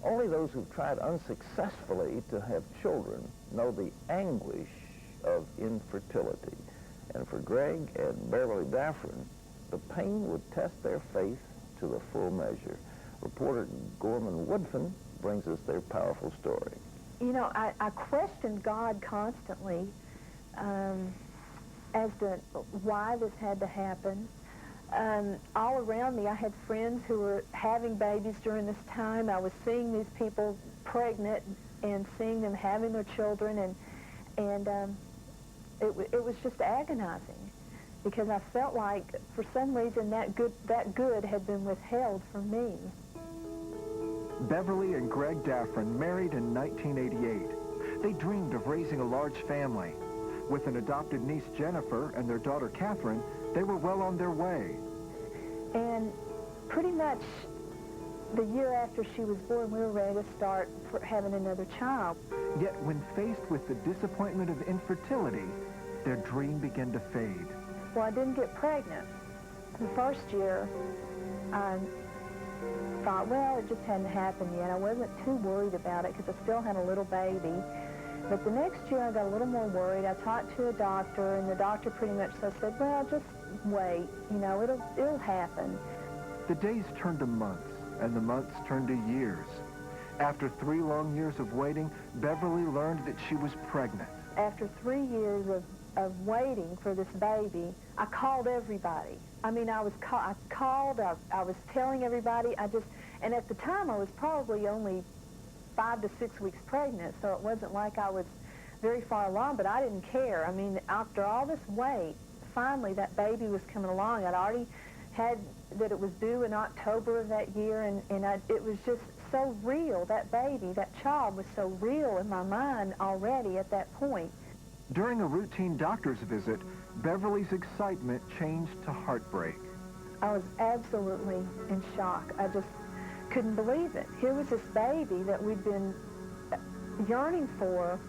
Only those who've tried unsuccessfully to have children know the anguish of infertility. And for Greg and Beverly Daffrin, the pain would test their faith to the full measure. Reporter Gorman Woodfin brings us their powerful story. You know, I questioned God constantly as to why this had to happen. All around me, I had friends who were having babies during this time. I was seeing these people pregnant and seeing them having their children, and it was just agonizing, because I felt like for some reason that good had been withheld from me. Beverly and Greg Daffrin married in 1988. They dreamed of raising a large family. With an adopted niece, Jennifer, and their daughter, Catherine, they were well on their way. And pretty much the year after she was born, we were ready to start for having another child. Yet when faced with the disappointment of infertility, their dream began to fade. Well, I didn't get pregnant. The first year, I thought, well, it just hadn't happened yet. I wasn't too worried about it because I still had a little baby. But the next year, I got a little more worried. I talked to a doctor, and the doctor pretty much said, well, just wait. You know, it'll happen. The days turned to months, and the months turned to years. After 3 long years of waiting, Beverly learned that she was pregnant. After 3 years of waiting for this baby, I called everybody. I mean, I called, I was telling everybody, and at the time I was probably only 5 to 6 weeks pregnant, so it wasn't like I was very far along, but I didn't care. I mean, after all this wait, finally that baby was coming along. I'd already had that it was due in October of that year, and it was just so real. That baby, that child was so real in my mind already at that point. During a routine doctor's visit, Beverly's excitement changed to heartbreak. I was absolutely in shock. I just couldn't believe it. Here was this baby that we'd been yearning for,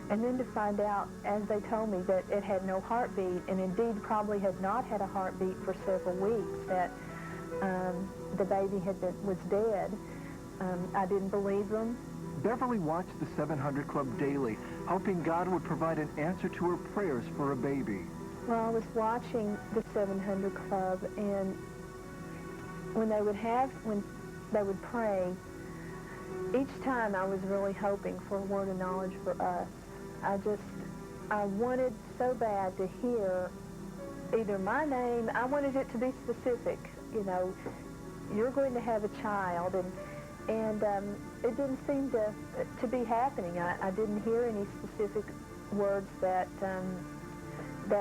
and then to find out, as they told me, that it had no heartbeat, and indeed probably had not had a heartbeat for several weeks, that the baby was dead. I didn't believe them. Beverly watched the 700 Club daily, hoping God would provide an answer to her prayers for a baby. Well, I was watching the 700 Club, and when they would pray, each time I was really hoping for a word of knowledge for us. I wanted so bad to hear either my name. I wanted it to be specific, you know, you're going to have a child, and it didn't seem to be happening. I didn't hear any specific words that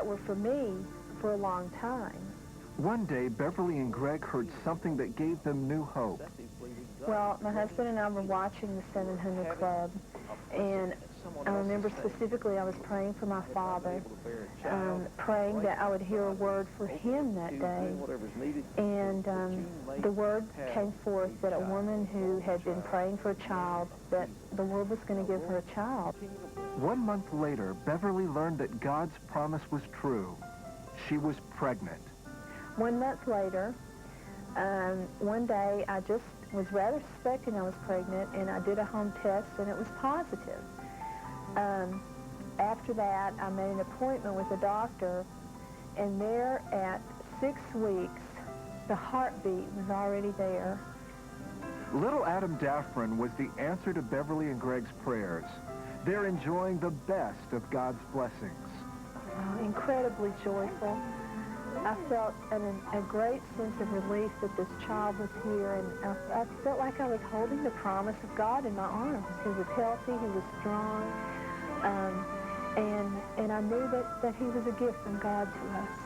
were for me for a long time. One day, Beverly and Greg heard something that gave them new hope. Well, my husband and I were watching the 700 Club, and I remember specifically I was praying for my father, praying that I would hear a word for him that day. And the word came forth that a woman who had been praying for a child, that the Lord was going to give her a child. 1 month later, Beverly learned that God's promise was true. She was pregnant. 1 month later, one day I just was rather suspecting I was pregnant, and I did a home test, and it was positive. After that, I made an appointment with a doctor, and there at 6 weeks, the heartbeat was already there. Little Adam Daffrin was the answer to Beverly and Greg's prayers. They're enjoying the best of God's blessings. Incredibly joyful. I felt a great sense of relief that this child was here, and I felt like I was holding the promise of God in my arms. He was healthy, he was strong, and I knew that he was a gift from God to us.